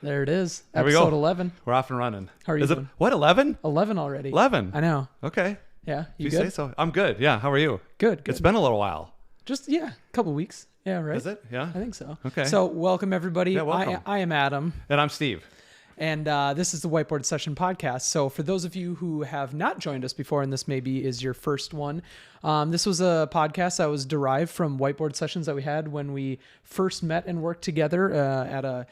There it is. There we Episode go. 11. We're off and running. How are you doing? What, 11? 11 already. 11. I know. Okay. Yeah. You You good? say so. I'm good. Yeah. How are you? Good. It's been a little while. Just, a couple weeks. Yeah, right? Is it? Yeah. I think so. Okay. So welcome, everybody. Yeah, welcome. I am Adam. And I'm Steve. And this is the Whiteboard Session Podcast. So for those of you who have not joined us before, and this maybe is your first one, this was a podcast that was derived from whiteboard sessions that we had when we first met and worked together at a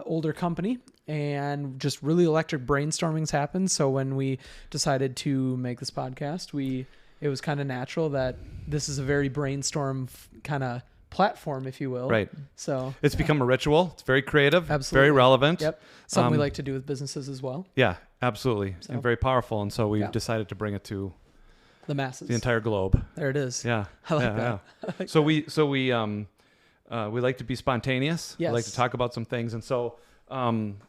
older company. And just really electric brainstormings happened. So when we decided to make this podcast, it was kind of natural that this is a very brainstorm kind of platform, if you will. Right. So It's become a ritual. It's very creative. Absolutely. Very relevant. Yep. Something we like to do with businesses as well. Yeah, absolutely. So- And very powerful. And so we've Yeah. decided to bring it to The masses. the entire globe. There it is. Yeah. I like yeah, that. yeah. So we like to be spontaneous. Yes. We like to talk about some things. And so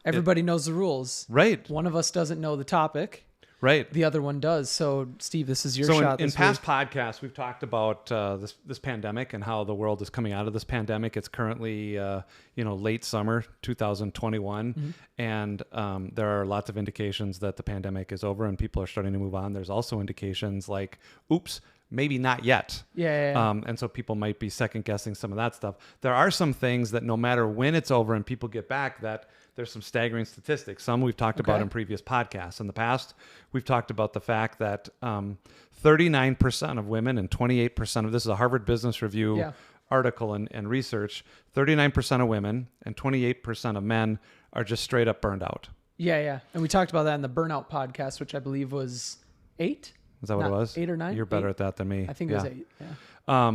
Everybody knows the rules. right. One of us doesn't know the topic. Right. The other one does. So, Steve, this is your So shot. in this past week. podcasts, we've talked about this pandemic and how the world is coming out of this pandemic. It's currently late summer 2021, Mm-hmm. and there are lots of indications that the pandemic is over and people are starting to move on. There's also indications like, oops, maybe not yet. Yeah. And so people might be second guessing some of that stuff. There are some things that no matter when it's over and people get back, that there's some staggering statistics. Some we've talked about Okay. in previous podcasts. In the past, we've talked about the fact that 39% of women and 28% of, this is a Harvard Business Review Yeah. article and research, 39% of women and 28% of men are just straight up burned out. Yeah. And we talked about that in the Burnout podcast, which I believe was 8. Is that what it was? 8 or 9? You're better 8. at that than me. I think it was 8. Yeah.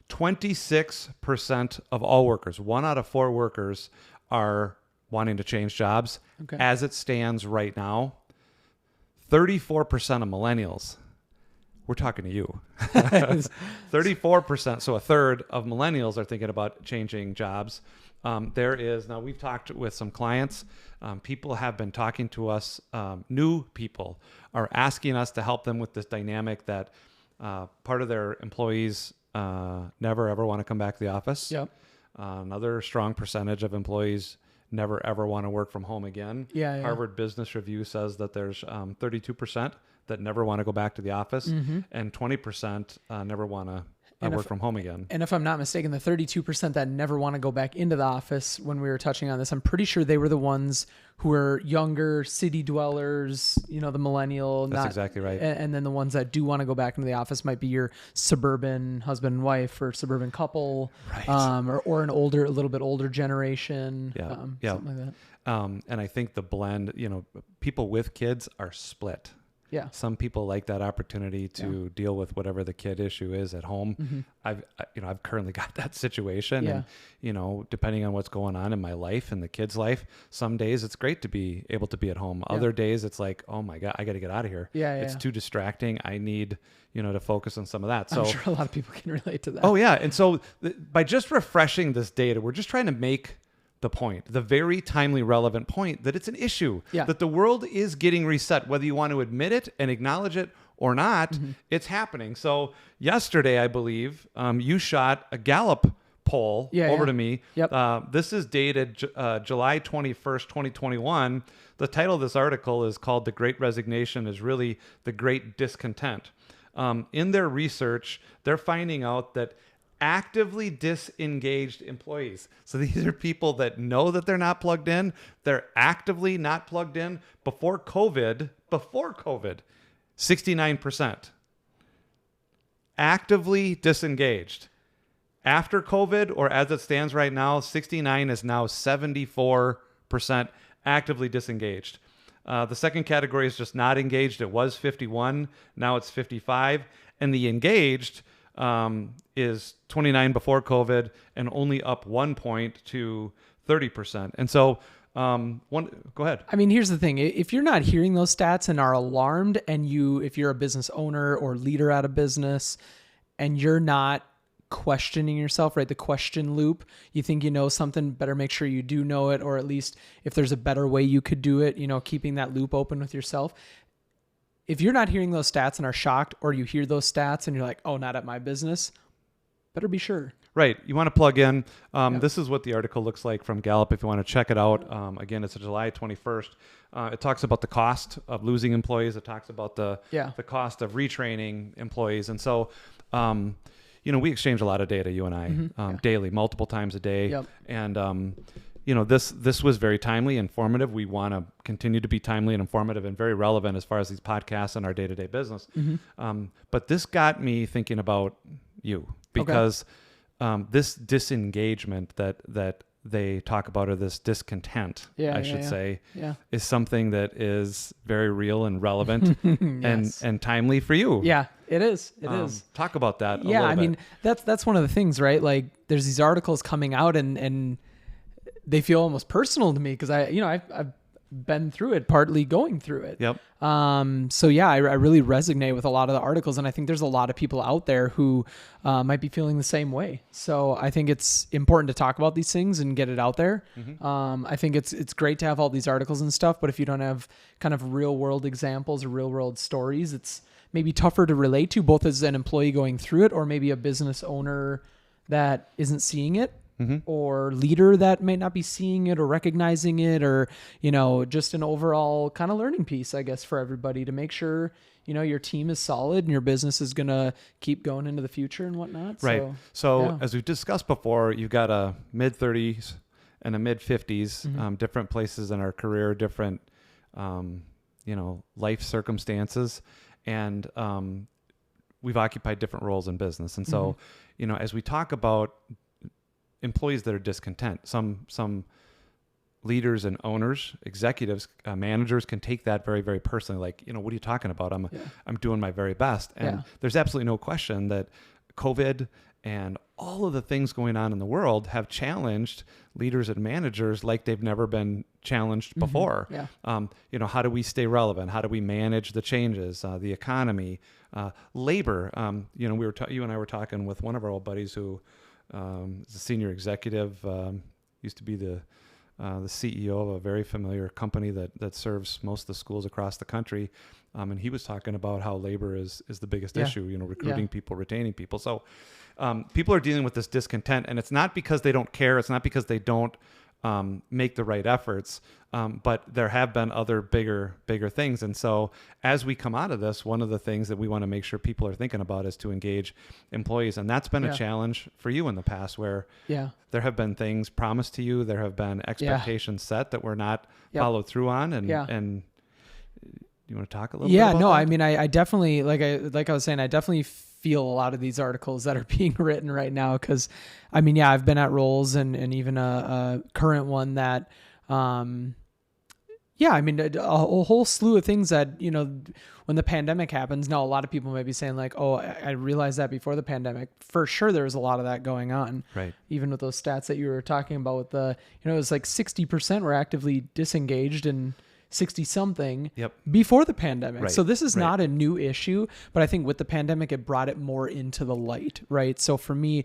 26% of all workers, 1 out of 4 workers, are wanting to change jobs. Okay. As it stands right now, 34% of millennials, we're talking to you, 34%, so a third of millennials are thinking about changing jobs. Now we've talked with some clients. People have been talking to us. New people are asking us to help them with this dynamic that part of their employees never ever want to come back to the office. Yep. Another strong percentage of employees never ever want to work from home again. Yeah. Harvard Business Review says that there's 32% that never want to go back to the office, and 20% never want to work from home again. And if I'm not mistaken, the 32% that never want to go back into the office, when we were touching on this, I'm pretty sure they were the ones who were younger city dwellers, the millennial. That's exactly right. And then the ones that do want to go back into the office might be your suburban husband and wife or suburban couple, Right. or a little bit older generation. Yeah. Something like that. And I think the blend, people with kids are split. Yeah. Some people like that opportunity to deal with whatever the kid issue is at home. I've currently got that situation, Yeah. and depending on what's going on in my life and the kid's life, some days it's great to be able to be at home. Other days it's like, oh my God, I got to get out of here. Yeah. It's too distracting. I need, to focus on some of that. So I'm sure a lot of people can relate to that. oh yeah. And so by just refreshing this data, we're just trying to make the point, the very timely, relevant point that it's an issue, that the world is getting reset, whether you want to admit it and acknowledge it or not, it's happening. So yesterday, I believe, you shot a Gallup poll over to me. Yep. This is dated July 21st, 2021. The title of this article is called "The Great Resignation is Really the Great Discontent." In their research, they're finding out that actively disengaged employees. So these are people that know that they're not plugged in. They're actively not plugged in. Before COVID, 69%. Actively disengaged. After COVID, or as it stands right now, 69 is now 74% actively disengaged. The second category is just not engaged. It was 51. Now it's 55. And the engaged is 29 before COVID and only up 1 point to 30%. And so, go ahead. I mean, here's the thing. If you're not hearing those stats and are alarmed, and if you're a business owner or leader at a business and you're not questioning yourself, right? The question loop, you think you know something, better make sure you do know it, or at least if there's a better way you could do it, keeping that loop open with yourself. If you're not hearing those stats and are shocked, or you hear those stats and you're like, oh, not at my business, better be sure. Right. You want to plug in. This is what the article looks like from Gallup if you want to check it out. Again, it's July 21st. It talks about the cost of losing employees. It talks about the cost of retraining employees. And so, we exchange a lot of data, you and I, daily, multiple times a day. Yep. And, this was very timely, informative. We want to continue to be timely and informative and very relevant as far as these podcasts and our day-to-day business. But this got me thinking about you because this disengagement that they talk about, or this discontent, I should say, is something that is very real and relevant and timely for you. Yeah, it is. It is. Talk about that a Yeah, little I mean, that's one of the things, right? Like there's these articles coming out and they feel almost personal to me because I've been through it, partly going through it. Yep. So yeah, I really resonate with a lot of the articles, and I think there's a lot of people out there who might be feeling the same way. So I think it's important to talk about these things and get it out there. I think it's great to have all these articles and stuff, but if you don't have kind of real world examples or real world stories, it's maybe tougher to relate to, both as an employee going through it or maybe a business owner that isn't seeing it. Or leader that may not be seeing it or recognizing it, or, just an overall kind of learning piece, I guess, for everybody to make sure, your team is solid and your business is going to keep going into the future and whatnot. Right. So as we've discussed before, you've got a mid-30s and a mid-50s, different places in our career, different, life circumstances. And we've occupied different roles in business. And so, as we talk about employees that are discontent, some leaders and owners, executives, managers can take that very, very personally. Like, what are you talking about? I'm doing my very best. And there's absolutely no question that COVID and all of the things going on in the world have challenged leaders and managers like they've never been challenged before. How do we stay relevant? How do we manage the changes, the economy, labor? You and I were talking with one of our old buddies who is a senior executive, used to be the CEO of a very familiar company that serves most of the schools across the country. And he was talking about how labor is the biggest issue, recruiting people, retaining people. So people are dealing with this discontent, and it's not because they don't care. It's not because they don't make the right efforts. But there have been other bigger things. And so as we come out of this, one of the things that we want to make sure people are thinking about is to engage employees. And that's been a challenge for you in the past, where there have been things promised to you. There have been expectations set that were not followed through on. And you want to talk a little bit about that? I mean, I definitely, like I was saying, I definitely feel a lot of these articles that are being written right now. Because I mean, I've been at roles and even a current one that, I mean, a whole slew of things that, when the pandemic happens, now a lot of people may be saying like, oh, I realized that before the pandemic. For sure, there was a lot of that going on. Right. Even with those stats that you were talking about with the, it was like 60% were actively disengaged and 60 something before the pandemic. Right. So this is not a new issue, but I think with the pandemic, it brought it more into the light. Right. So for me,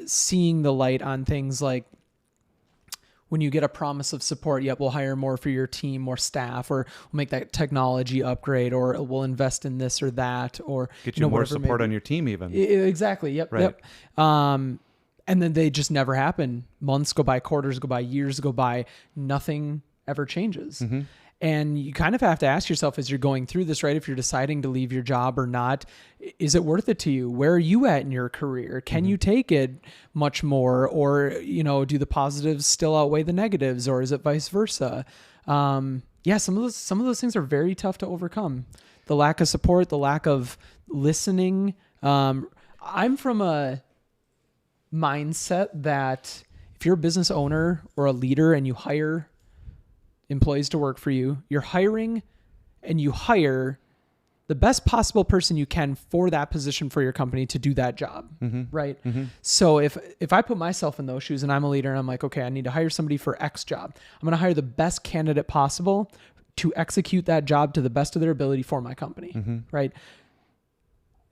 seeing the light on things like, when you get a promise of support, we'll hire more for your team, more staff, or we'll make that technology upgrade, or we'll invest in this or that, or get you more support on your team even. Exactly. Yep. And then they just never happen. Months go by, quarters go by, years go by, nothing ever changes. And you kind of have to ask yourself as you're going through this, right? If you're deciding to leave your job or not, is it worth it to you? Where are you at in your career? Can you take it much more, or, do the positives still outweigh the negatives, or is it vice versa? Some of those things are very tough to overcome. The lack of support, the lack of listening. I'm from a mindset that if you're a business owner or a leader and you hire employees to work for you, you're hiring and you hire the best possible person you can for that position for your company to do that job. Right. So if I put myself in those shoes and I'm a leader and I'm like, okay, I need to hire somebody for X job, I'm going to hire the best candidate possible to execute that job to the best of their ability for my company. Right.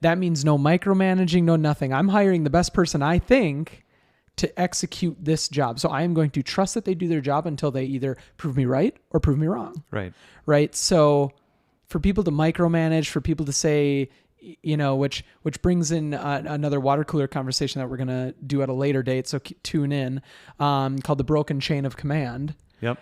That means no micromanaging, no nothing. I'm hiring the best person I think to execute this job. So I am going to trust that they do their job until they either prove me right or prove me wrong. Right. Right. So for people to micromanage, for people to say, which brings in another water cooler conversation that we're going to do at a later date. So tune in, called the broken chain of command. Yep.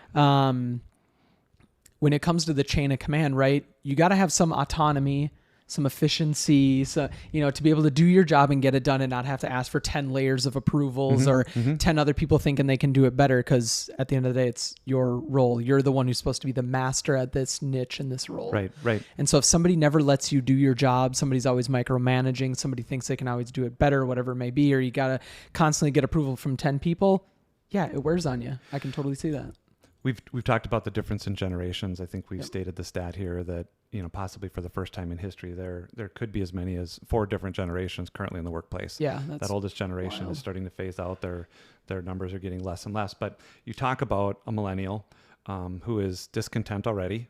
When it comes to the chain of command, right, you got to have some autonomy, some efficiency, so, to be able to do your job and get it done and not have to ask for 10 layers of approvals or 10 other people thinking they can do it better. Because at the end of the day, it's your role. You're the one who's supposed to be the master at this niche and this role. Right. And so if somebody never lets you do your job, somebody's always micromanaging, somebody thinks they can always do it better, whatever it may be, or you got to constantly get approval from 10 people. Yeah, it wears on you. I can totally see that. We've talked about the difference in generations. I think we've stated the stat here that, possibly for the first time in history, there could be as many as 4 different generations currently in the workplace. Yeah. That's that oldest generation is starting to phase out. Their numbers are getting less and less. But you talk about a millennial who is discontent already,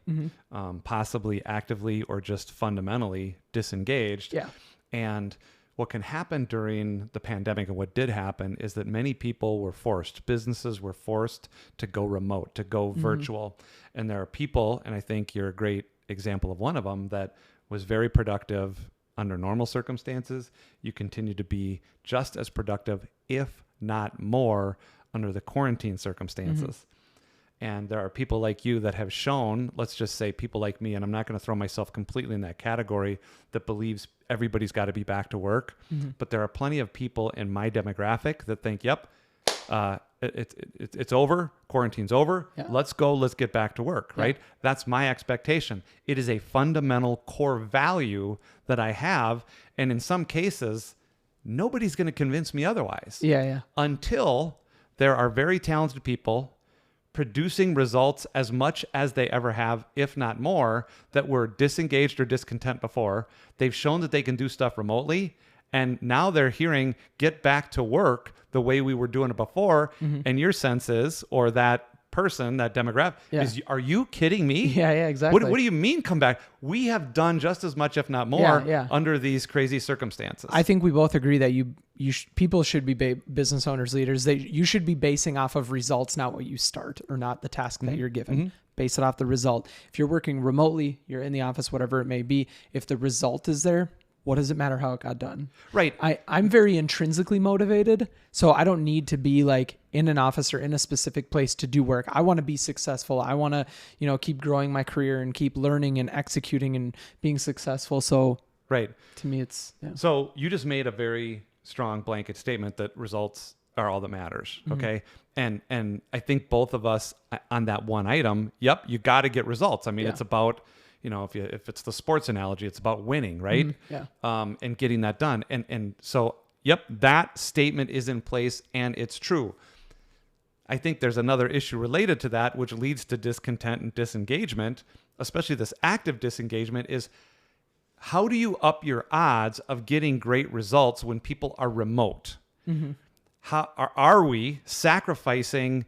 possibly actively or just fundamentally disengaged. Yeah. And what can happen during the pandemic, and what did happen, is that many people were forced, businesses were forced to go remote, to go virtual. And there are people, and I think you're a great example of one of them, that was very productive under normal circumstances. You continue to be just as productive, if not more, under the quarantine circumstances. And there are people like you that have shown, let's just say people like me, and I'm not going to throw myself completely in that category, that believes everybody's got to be back to work. But there are plenty of people in my demographic that think, yep, it's over. Quarantine's over. Yeah. Let's go. Let's get back to work. Right. That's my expectation. It is a fundamental core value that I have. And in some cases, nobody's going to convince me otherwise. Yeah. Until there are very talented people producing results as much as they ever have, if not more, that were disengaged or discontent before. They've shown that they can do stuff remotely. And now they're hearing, get back to work the way we were doing it before. And your sense is, or that person, that demographic, is, are you kidding me? Yeah, exactly. What do you mean come back? We have done just as much, if not more, under these crazy circumstances. I think we both agree that people should be business owners, leaders. You should be basing off of results, not what you start, or not the task that you're given. Base it off the result. If you're working remotely, you're in the office, whatever it may be, if the result is there, what does it matter how it got done? Right. I'm very intrinsically motivated, so I don't need to be like in an office or in a specific place to do work. I want to be successful. I want to, keep growing my career and keep learning and executing and being successful. So to me, it's So you just made a very strong blanket statement that results are all that matters. Okay. And I think both of us on that one item, you got to get results. I mean, it's about, if it's the sports analogy, it's about winning, right? And getting that done. And so, that statement is in place and it's true. I think there's another issue related to that, which leads to discontent and disengagement, especially this active disengagement, is how do you up your odds of getting great results when people are remote? How are we sacrificing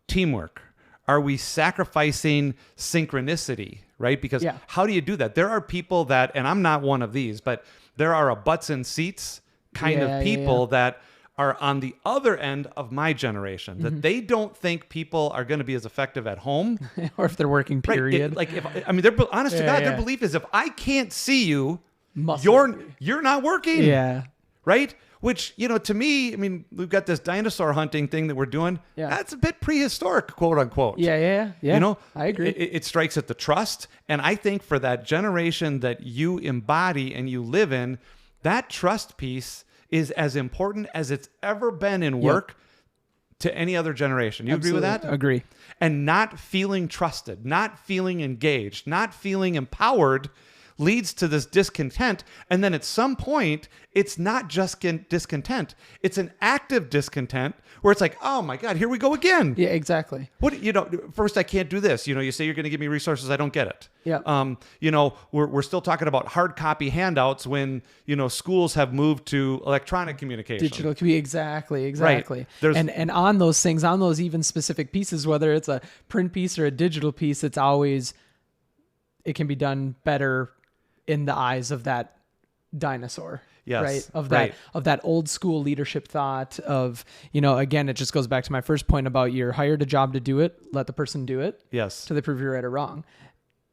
teamwork? Are we sacrificing synchronicity, right? Because how do you do that? There are people that, and I'm not one of these, but there are a butts and seats kind of people that are on the other end of my generation, that they don't think people are going to be as effective at home. Or if they're working, period. They're honest to God, their belief is if I can't see you, you're not working. Yeah. Right? Which, to me, we've got this dinosaur hunting thing that we're doing. Yeah. That's a bit prehistoric, quote unquote. Yeah. I agree. It strikes at the trust. And I think for that generation that you embody and you live in, that trust piece is as important as it's ever been in work to any other generation. You agree with that? Agree. And not feeling trusted, not feeling engaged, not feeling empowered leads to this discontent. And then at some point, it's not just discontent. It's an active discontent where it's like, oh my God, here we go again. Yeah, exactly. First I can't do this. You say you're going to give me resources. I don't get it. Yeah. We're still talking about hard copy handouts when, schools have moved to electronic communication. Digital exactly. Right. And on those things, on those even specific pieces, whether it's a print piece or a digital piece, it can be done better in the eyes of that dinosaur. Yes, right? Of that old school leadership thought of, again, it just goes back to my first point about you're hired a job to do it, let the person do it. Yes. Till they prove you're right or wrong.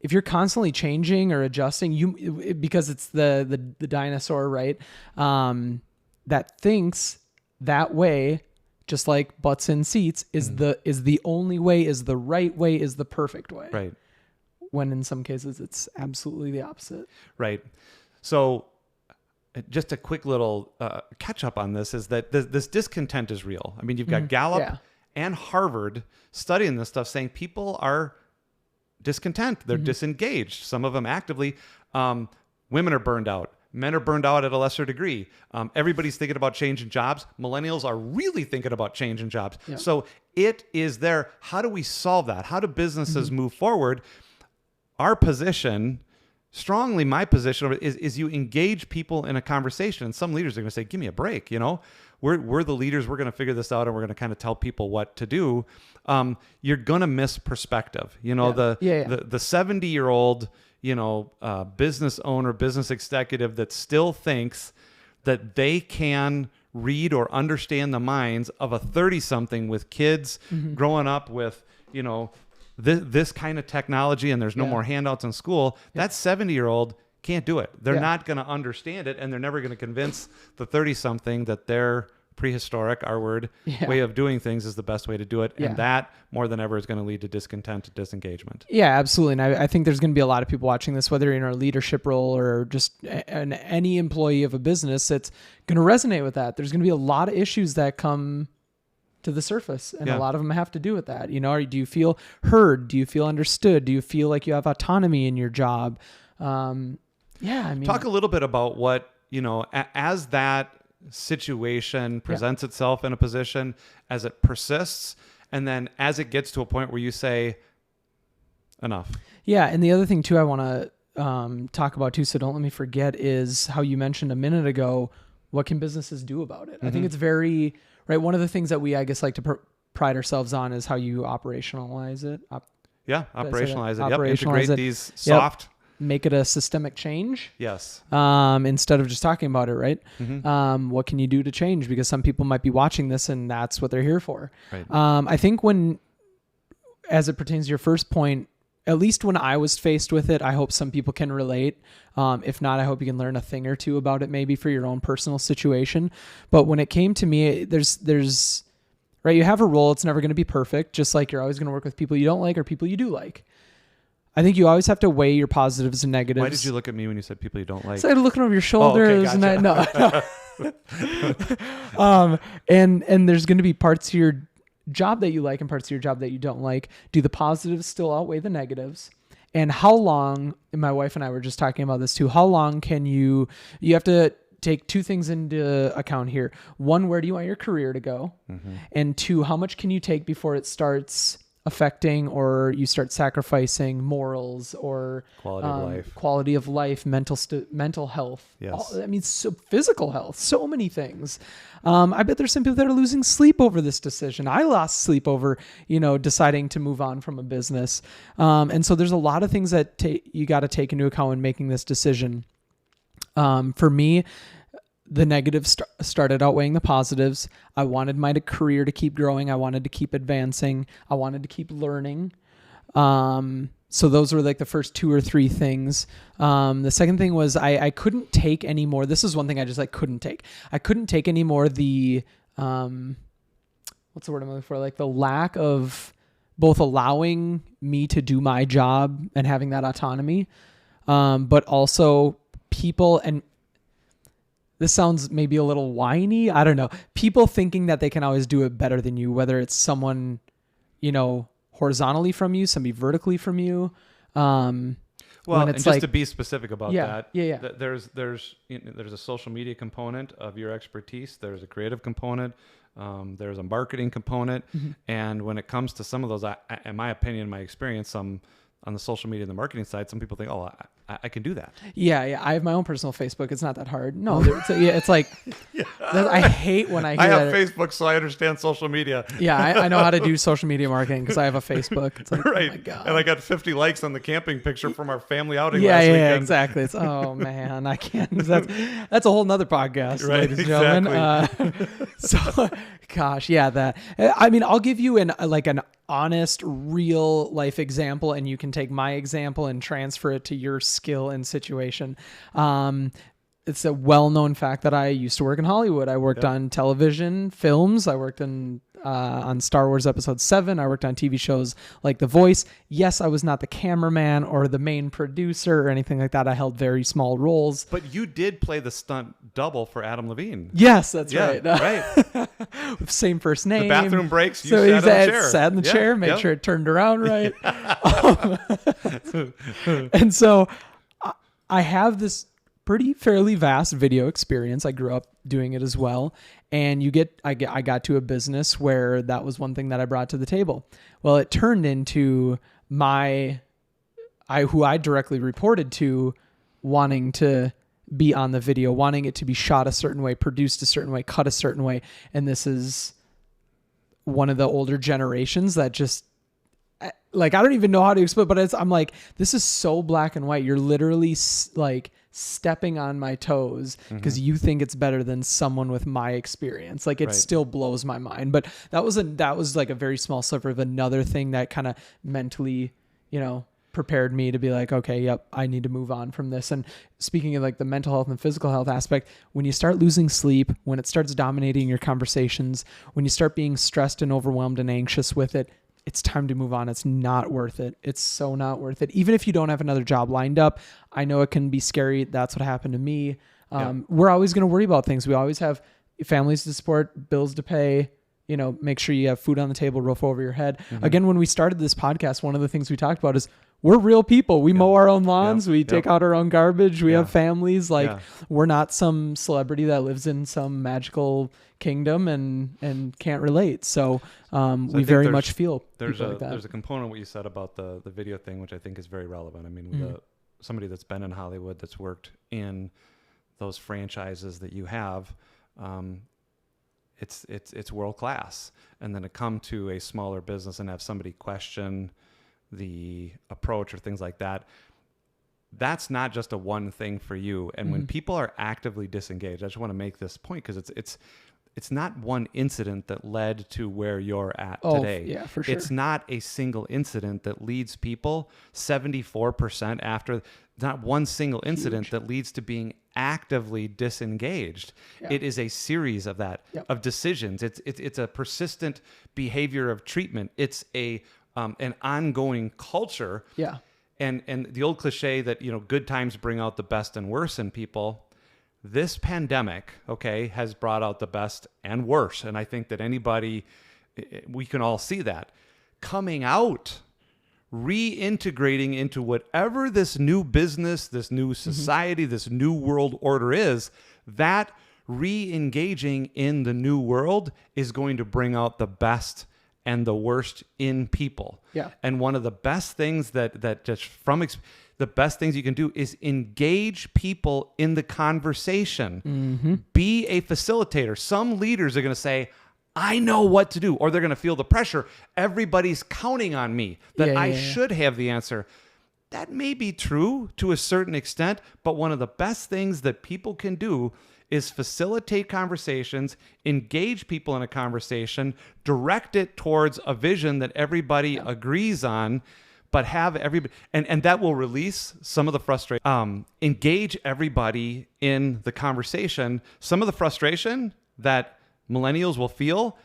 if you're constantly changing or adjusting, because it's the dinosaur, right? That thinks that way, just like butts in seats, is the only way, is the right way, is the perfect way. Right. When in some cases it's absolutely the opposite. Right. So just a quick little catch up on this is that this discontent is real. I mean, you've got Gallup and Harvard studying this stuff, saying people are discontent. They're disengaged. Some of them actively. Women are burned out. Men are burned out at a lesser degree. Everybody's thinking about changing jobs. Millennials are really thinking about changing jobs. Yeah. So it is there. How do we solve that? How do businesses move forward? Our position, strongly my position, is you engage people in a conversation. And some leaders are going to say, give me a break. We're the leaders. We're going to figure this out, and we're going to kind of tell people what to do. You're going to miss perspective. The 70-year-old, business owner, business executive that still thinks that they can read or understand the minds of a 30-something with kids growing up with, this kind of technology, and there's no more handouts in school. That 70-year-old can't do it. They're not going to understand it, and they're never going to convince the 30-something that their prehistoric, our word, way of doing things is the best way to do it. And that, more than ever, is going to lead to discontent and disengagement. Yeah, absolutely. And I think there's going to be a lot of people watching this, whether you're in a leadership role or just any employee of a business, that's going to resonate with that. There's going to be a lot of issues that come to the surface, and a lot of them have to do with that. Do you feel heard? Do you feel understood? Do you feel like you have autonomy in your job? Talk a little bit about what, as that situation presents itself in a position, as it persists, and then as it gets to a point where you say, enough. Yeah. And the other thing too, I want to talk about too, so don't let me forget, is how you mentioned a minute ago, what can businesses do about it? I think it's very, right. One of the things that we, I guess, like to pride ourselves on is how you operationalize it. Operationalize it. Operationalize Integrate it. these soft. Make it a systemic change. Yes. Instead of just talking about it, right? What can you do to change? Because some people might be watching this and that's what they're here for. Right. I think as it pertains to your first point, at least when I was faced with it, I hope some people can relate. If not, I hope you can learn a thing or two about it, maybe for your own personal situation. But when it came to me, there's right. You have a role. It's never going to be perfect. Just like you're always going to work with people you don't like or people you do like. I think you always have to weigh your positives and negatives. Why did you look at me when you said people you don't like? So I looking over your shoulders. Oh, okay, gotcha. And there's going to be parts of your job that you like and parts of your job that you don't like. Do the positives still outweigh the negatives? And how long, and my wife and I were just talking about this too, how long can you have to take two things into account here. One, where do you want your career to go? And two, how much can you take before it starts affecting or you start sacrificing morals or quality of life, mental health. Yes. So physical health, so many things. I bet there's some people that are losing sleep over this decision. I lost sleep over, deciding to move on from a business. And so there's a lot of things that you got to take into account when making this decision. For me, the negatives started outweighing the positives. I wanted my career to keep growing. I wanted to keep advancing. I wanted to keep learning. So those were like the first two or three things. The second thing was I couldn't take any more. This is one thing I just couldn't take. I couldn't take any more the, what's the word I'm looking for? Like the lack of both allowing me to do my job and having that autonomy, but also people, and this sounds maybe a little whiny, I don't know, people thinking that they can always do it better than you, whether it's someone, horizontally from you, somebody vertically from you. Well, and just to be specific about that, there's a social media component of your expertise. There's a creative component. There's a marketing component. And when it comes to some of those, in my opinion, my experience, on the social media and the marketing side, some people think, I can do that. Yeah. I have my own personal Facebook. It's not that hard. No, it's like, I hate when I hear I have that. Facebook, so I understand social media. Yeah, I know how to do social media marketing because I have a Facebook. It's like, Right. oh my God. And I got 50 likes on the camping picture from our family outing Yeah, last yeah, weekend. exactly. It's, oh man, I can't. That's a whole nother podcast, Right, ladies and gentlemen. So, gosh, yeah, that. I mean, I'll give you an honest, real life example, and you can take my example and transfer it to your skill and situation. It's a well-known fact that I used to work in Hollywood. I worked on television, films. I worked on Star Wars Episode 7. I worked on TV shows like The Voice. Yes, I was not the cameraman or the main producer or anything like that. I held very small roles. But you did play the stunt double for Adam Levine. Yes, that's right. Right. Same first name. The bathroom breaks, you so sat in the chair. Sat in the chair, made yep. sure it turned around right. And so I have this fairly vast video experience. I grew up doing it as well. And I got to a business where that was one thing that I brought to the table. Well, it turned into who I directly reported to wanting to be on the video, wanting it to be shot a certain way, produced a certain way, cut a certain way. And this is one of the older generations that just, like, I don't even know how to explain, but I'm like, this is so black and white. You're literally like stepping on my toes because you think it's better than someone with my experience. Like, it still blows my mind. But that was like a very small sliver of another thing that kind of mentally, prepared me to be like, okay, yep, I need to move on from this. And speaking of like the mental health and physical health aspect, when you start losing sleep, when it starts dominating your conversations, when you start being stressed and overwhelmed and anxious with it, it's time to move on. It's not worth it. It's so not worth it. Even if you don't have another job lined up, I know it can be scary. That's what happened to me. We're always going to worry about things. We always have families to support, bills to pay, make sure you have food on the table, roof over your head. Again, when we started this podcast, one of the things we talked about is we're real people. We mow our own lawns. We take out our own garbage. We have families. We're not some celebrity that lives in some magical kingdom and can't relate. So we very much feel there's like that. There's a component what you said about the video thing, which I think is very relevant. I mean, with somebody that's been in Hollywood, that's worked in those franchises that you have, it's world class. And then to come to a smaller business and have somebody question the approach or things like that, that's not just a one thing for you. And when people are actively disengaged, I just want to make this point because it's not one incident that led to where you're at today. Yeah, for sure. It's not a single incident that leads people 74% after, not one single incident that leads to being actively disengaged. Yeah. It is a series of that, of decisions. It's a persistent behavior of treatment. It's an ongoing culture. Yeah. And the old cliche that, good times bring out the best and worst in people. This pandemic, has brought out the best and worst. And I think that we can all see that. Coming out, reintegrating into whatever this new business, this new society, this new world order is, that re-engaging in the new world is going to bring out the best and the worst in people. Yeah. And one of the best things that just from the best things you can do is engage people in the conversation. Be a facilitator. Some leaders are going to say, I know what to do, or they're going to feel the pressure. Everybody's counting on me that I should have the answer. That may be true to a certain extent, but one of the best things that people can do is facilitate conversations, engage people in a conversation, direct it towards a vision that everybody agrees on, but have everybody, and that will release some of the frustration. Engage everybody in the conversation. Some of the frustration that millennials will feel,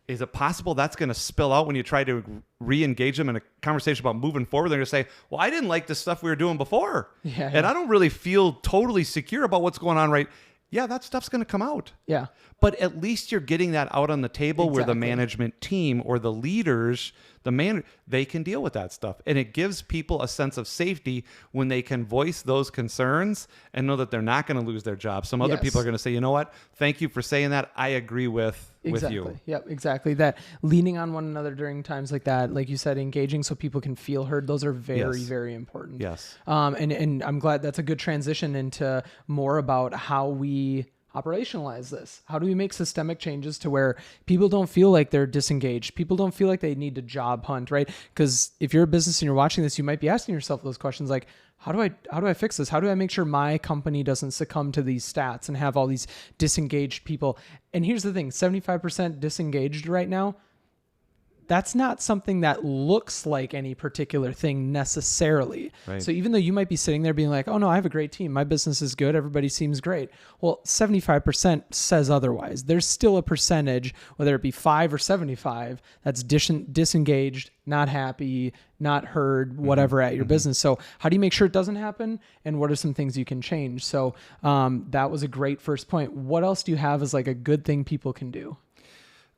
is it possible that's going to spill out when you try to re-engage them in a conversation about moving forward? They're going to say, well, I didn't like the stuff we were doing before. And I don't really feel totally secure about what's going on right. Yeah, that stuff's going to come out. Yeah. But at least you're getting that out on the table where the management team or the leaders, they can deal with that stuff. And it gives people a sense of safety when they can voice those concerns and know that they're not going to lose their job. Some other people are going to say, you know what? Thank you for saying that. I agree with Exactly. with you. Yep, exactly. That leaning on one another during times like that, like you said, engaging so people can feel heard. Those are very, Yes. very important. Yes. And I'm glad that's a good transition into more about how we operationalize this. How do we make systemic changes to where people don't feel like they're disengaged? People don't feel like they need to job hunt, right? Because if you're a business and you're watching this, you might be asking yourself those questions like, how do I fix this? How do I make sure my company doesn't succumb to these stats and have all these disengaged people? And here's the thing, 75% disengaged right now. That's not something that looks like any particular thing necessarily. Right. So even though you might be sitting there being like, oh no, I have a great team. My business is good. Everybody seems great. Well, 75% says otherwise. There's still a percentage, whether it be 5 or 75, that's disengaged, not happy, not heard, whatever at your business. So how do you make sure it doesn't happen? And what are some things you can change? So that was a great first point. What else do you have as like a good thing people can do?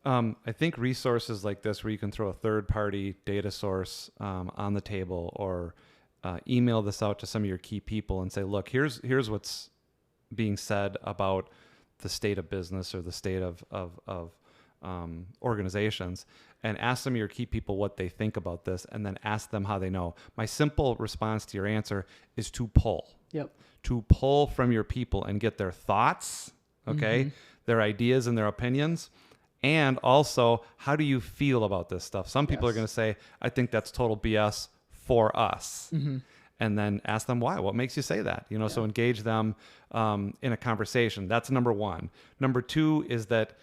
I think resources like this, where you can throw a third-party data source on the table, or email this out to some of your key people and say, look, here's what's being said about the state of business or the state of organizations, and ask some of your key people what they think about this, and then ask them how they know. My simple response to your answer is to pull. Yep. To pull from your people and get their thoughts, okay, their ideas and their opinions. And also, how do you feel about this stuff? Some people are going to say, I think that's total BS for us. And then ask them why. What makes you say that? So engage them in a conversation. That's number one. Number two is that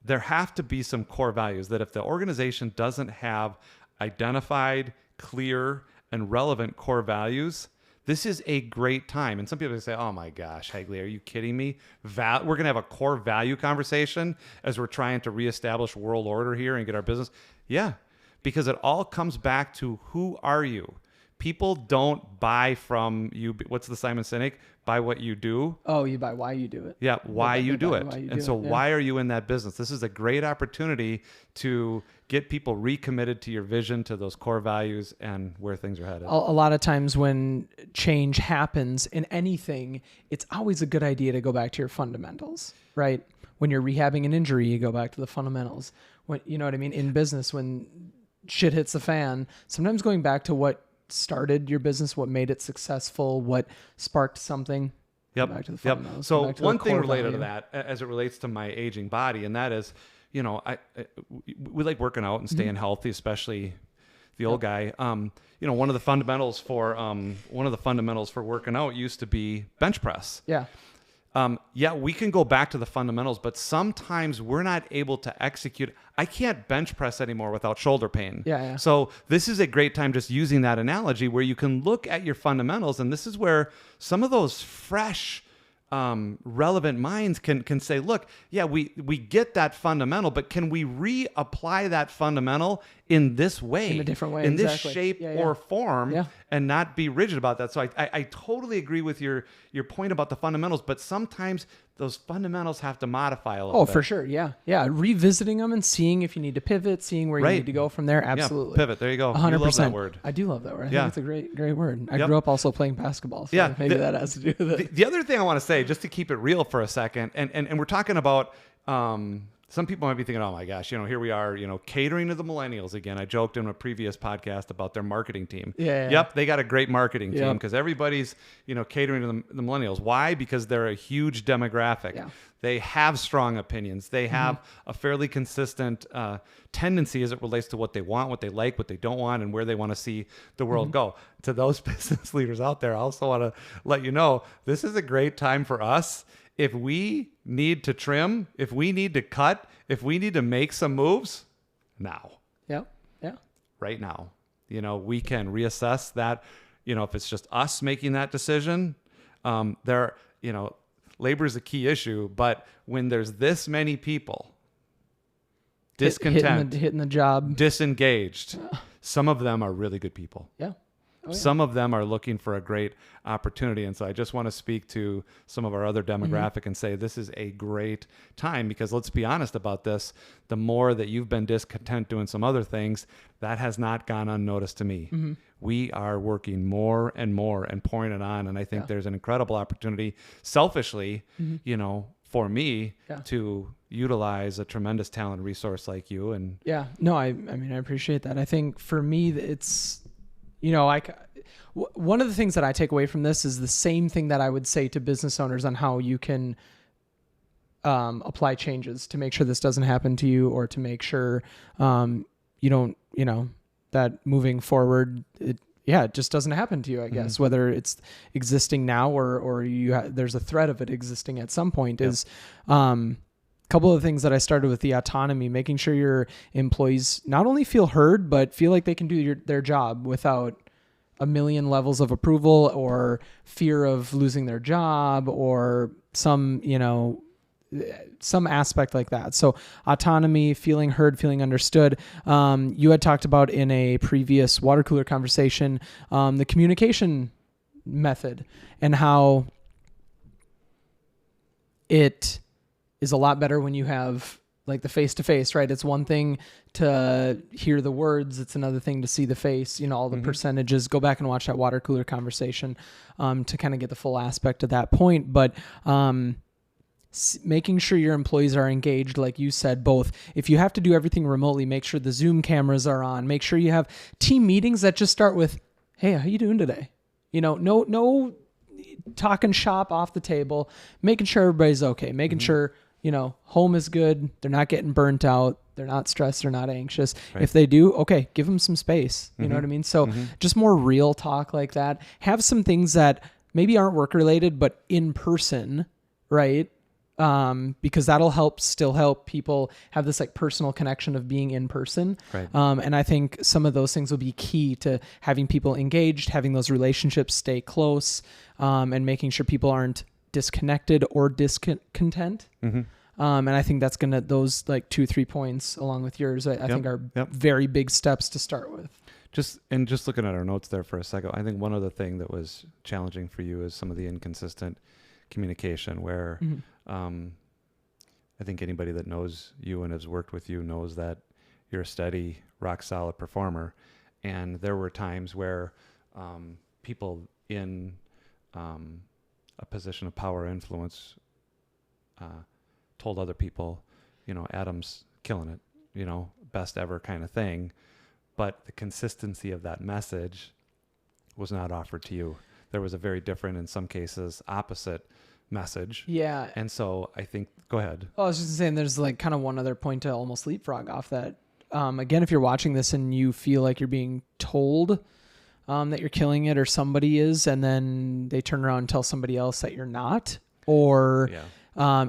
there have to be some core values that if the organization doesn't have identified, clear, and relevant core values, this is a great time. And some people say, oh my gosh, Hagley, are you kidding me? We're going to have a core value conversation as we're trying to reestablish world order here and get our business. Yeah, because it all comes back to, who are you? People don't buy from you. What's the Simon Sinek? Buy what you do. Oh, you buy why you do it. Yeah, why you do it. And so why are you in that business? This is a great opportunity to get people recommitted to your vision, to those core values, and where things are headed. A lot of times when change happens in anything, it's always a good idea to go back to your fundamentals, right? When you're rehabbing an injury, you go back to the fundamentals. When, you know what I mean? In business, when shit hits the fan, sometimes going back to what started your business, what made it successful, what sparked something. Yep. Back to the Yep. fundamentals. So one thing related value. to that, as it relates to my aging body, and that is, we like working out and staying healthy, especially the old guy. One of the fundamentals for working out used to be bench press. Yeah. We can go back to the fundamentals, but sometimes we're not able to execute. I can't bench press anymore without shoulder pain. Yeah. So this is a great time, just using that analogy, where you can look at your fundamentals, and this is where some of those fresh, relevant minds can say, look, we get that fundamental, but can we reapply that fundamental in this way, in a different way, in exactly. this shape or form, and not be rigid about that? So I totally agree with your point about the fundamentals, but sometimes those fundamentals have to modify a little bit. Oh, for sure. Yeah. Revisiting them and seeing if you need to pivot, seeing where you need to go from there. Absolutely. Pivot. There you go. 100%. You love that word. I do love that word. I think it's a great word. I Yep. grew up also playing basketball. So maybe that has to do with it. The other thing I want to say, just to keep it real for a second, and we're talking about, some people might be thinking, oh my gosh, here we are, catering to the millennials again. I joked in a previous podcast about their marketing team. Yeah. Yep, they got a great marketing team because everybody's, catering to the millennials. Why? Because they're a huge demographic. Yeah. They have strong opinions. They have a fairly consistent tendency as it relates to what they want, what they like, what they don't want, and where they want to see the world go. To those business leaders out there, I also want to let you know, this is a great time for us. If we need to trim, if we need to cut, if we need to make some moves, now. Yeah. Right now. We can reassess that. If it's just us making that decision, labor is a key issue, but when there's this many people discontent, hitting the job, disengaged, some of them are really good people. Yeah. Oh, yeah. Some of them are looking for a great opportunity. And so I just want to speak to some of our other demographic and say, this is a great time, because let's be honest about this. The more that you've been discontent doing some other things, that has not gone unnoticed to me. We are working more and more and pouring it on. And I think there's an incredible opportunity selfishly, for me to utilize a tremendous talent resource like you. And no, I mean, I appreciate that. I think for me, it's, one of the things that I take away from this is the same thing that I would say to business owners on how you can apply changes to make sure this doesn't happen to you, or to make sure you don't, that moving forward, it just doesn't happen to you, I guess, whether it's existing now or there's a threat of it existing at some point. Is couple of things that I started with: the autonomy, making sure your employees not only feel heard, but feel like they can do their job without a million levels of approval or fear of losing their job or some aspect like that. So autonomy, feeling heard, feeling understood. You had talked about in a previous water cooler conversation, the communication method and how it is a lot better when you have like the face-to-face, right? It's one thing to hear the words. It's another thing to see the face, all the percentages. Go back and watch that water cooler conversation to kind of get the full aspect of that point. But making sure your employees are engaged, like you said, both. If you have to do everything remotely, make sure the Zoom cameras are on. Make sure you have team meetings that just start with, "Hey, how you doing today?" No talking shop off the table, making sure everybody's okay, making sure home is good. They're not getting burnt out. They're not stressed. They're not anxious. Right. If they do, okay, give them some space. You know what I mean? So just more real talk like that. Have some things that maybe aren't work related, but in person, right? Because that'll still help people have this like personal connection of being in person. Right. And I think some of those things will be key to having people engaged, having those relationships stay close, and making sure people aren't disconnected or discontent. And I think that's those like 2-3 points along with yours, I think are very big steps to start with. Just looking at our notes there for a second, I think one other thing that was challenging for you is some of the inconsistent communication where, I think anybody that knows you and has worked with you knows that you're a steady, rock solid performer. And there were times where, people in, a position of power influence, told other people, Adam's killing it, best ever kind of thing. But the consistency of that message was not offered to you. There was a very different, in some cases, opposite message. Yeah. And so I think, go ahead. Well, I was just saying there's like kind of one other point to almost leapfrog off that. Again, if you're watching this and you feel like you're being told that you're killing it or somebody is, and then they turn around and tell somebody else that you're not, or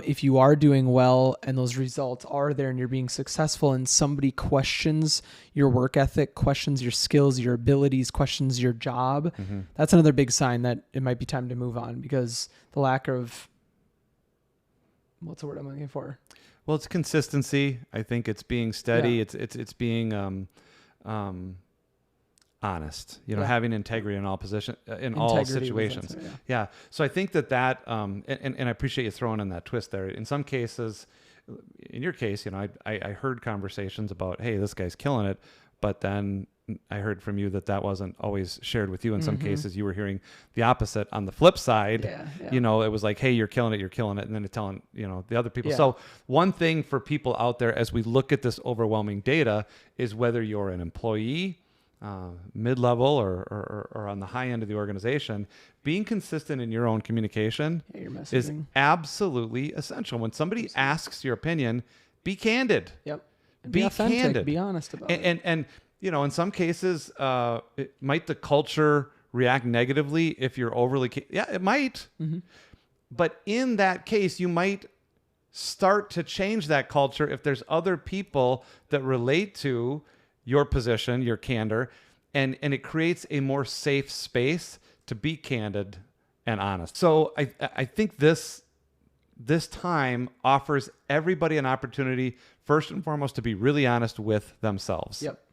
if you are doing well and those results are there and you're being successful and somebody questions your work ethic, questions your skills, your abilities, questions your job, that's another big sign that it might be time to move on, because the lack of, what's the word I'm looking for? Well, it's consistency. I think it's being steady. Yeah. It's being honest, having integrity in all positions, in all situations. Yeah. So I think that, and I appreciate you throwing in that twist there. In some cases, in your case, I heard conversations about, hey, this guy's killing it. But then I heard from you that wasn't always shared with you. In some cases, you were hearing the opposite. On the flip side, it was like, hey, you're killing it. And then it's telling, the other people. Yeah. So one thing for people out there, as we look at this overwhelming data, is whether you're an employee, mid-level or on the high end of the organization, being consistent in your own communication is absolutely essential. When somebody asks your opinion, be candid. Yep. Be authentic. Candid. Be honest about it. And in some cases, might the culture react negatively if you're overly... Yeah, it might. But in that case, you might start to change that culture if there's other people that relate to your position, your candor, and it creates a more safe space to be candid and honest. So I think this time offers everybody an opportunity, first and foremost, to be really honest with themselves. Yep.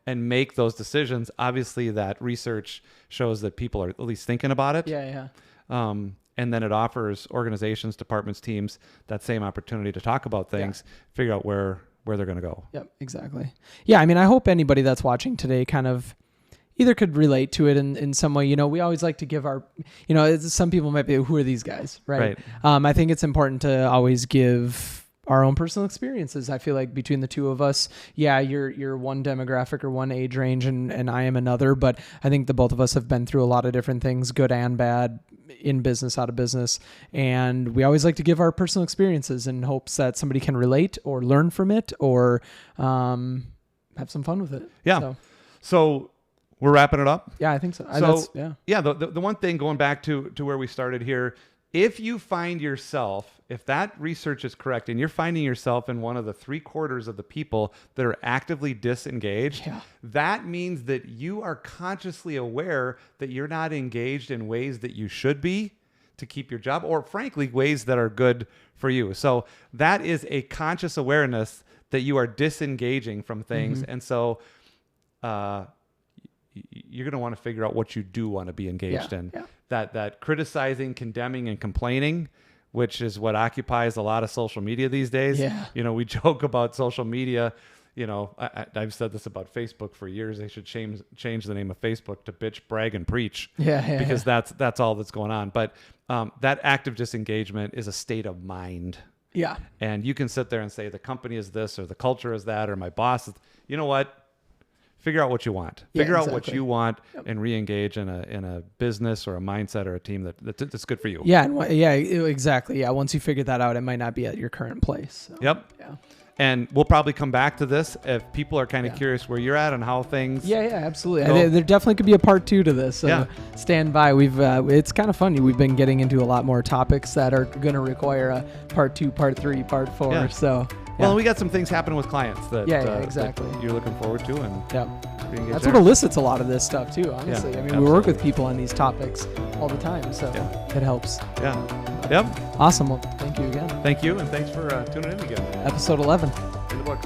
And make those decisions. Obviously, that research shows that people are at least thinking about it. Yeah. And then it offers organizations, departments, teams that same opportunity to talk about things, figure out where they're going to go. Yep, exactly. Yeah, I mean, I hope anybody that's watching today kind of, either could relate to it in some way. We always like to give some people might be, who are these guys? Right. I think it's important to always give our own personal experiences. I feel like between the two of us, you're one demographic or one age range and I am another, but I think the both of us have been through a lot of different things, good and bad, in business, out of business. And we always like to give our personal experiences in hopes that somebody can relate or learn from it or have some fun with it. Yeah. So we're wrapping it up. Yeah, I think so. The one thing, going back to where we started here, if you find yourself, if that research is correct and you're finding yourself in one of the 3/4 of the people that are actively disengaged, that means that you are consciously aware that you're not engaged in ways that you should be to keep your job, or frankly, ways that are good for you. So that is a conscious awareness that you are disengaging from things. And so you're going to want to figure out what you do want to be engaged in. That criticizing, condemning, and complaining, which is what occupies a lot of social media these days. We joke about social media. I've said this about Facebook for years. They should change the name of Facebook to bitch, brag, and preach. Because that's all that's going on. But that active disengagement is a state of mind. And you can sit there and say the company is this, or the culture is that, or my boss is. You know what? Figure out what you want. Figure out what you want, and re-engage in a business or a mindset or a team that's good for you. Exactly. Once you figure that out, it might not be at your current place. So, And we'll probably come back to this if people are kind of curious where you're at and how things. Absolutely. There definitely could be a part 2 to this. So stand by. It's kind of funny. We've been getting into a lot more topics that are going to require a part 2, part 3, part 4. So. Well, we got some things happening with clients that, exactly. that you're looking forward to, and that's what elicits a lot of this stuff too. Honestly, we work with people on these topics all the time, so it helps. Yep. Awesome. Well, thank you again. Thank you, and thanks for tuning in again. Episode 11. In the book.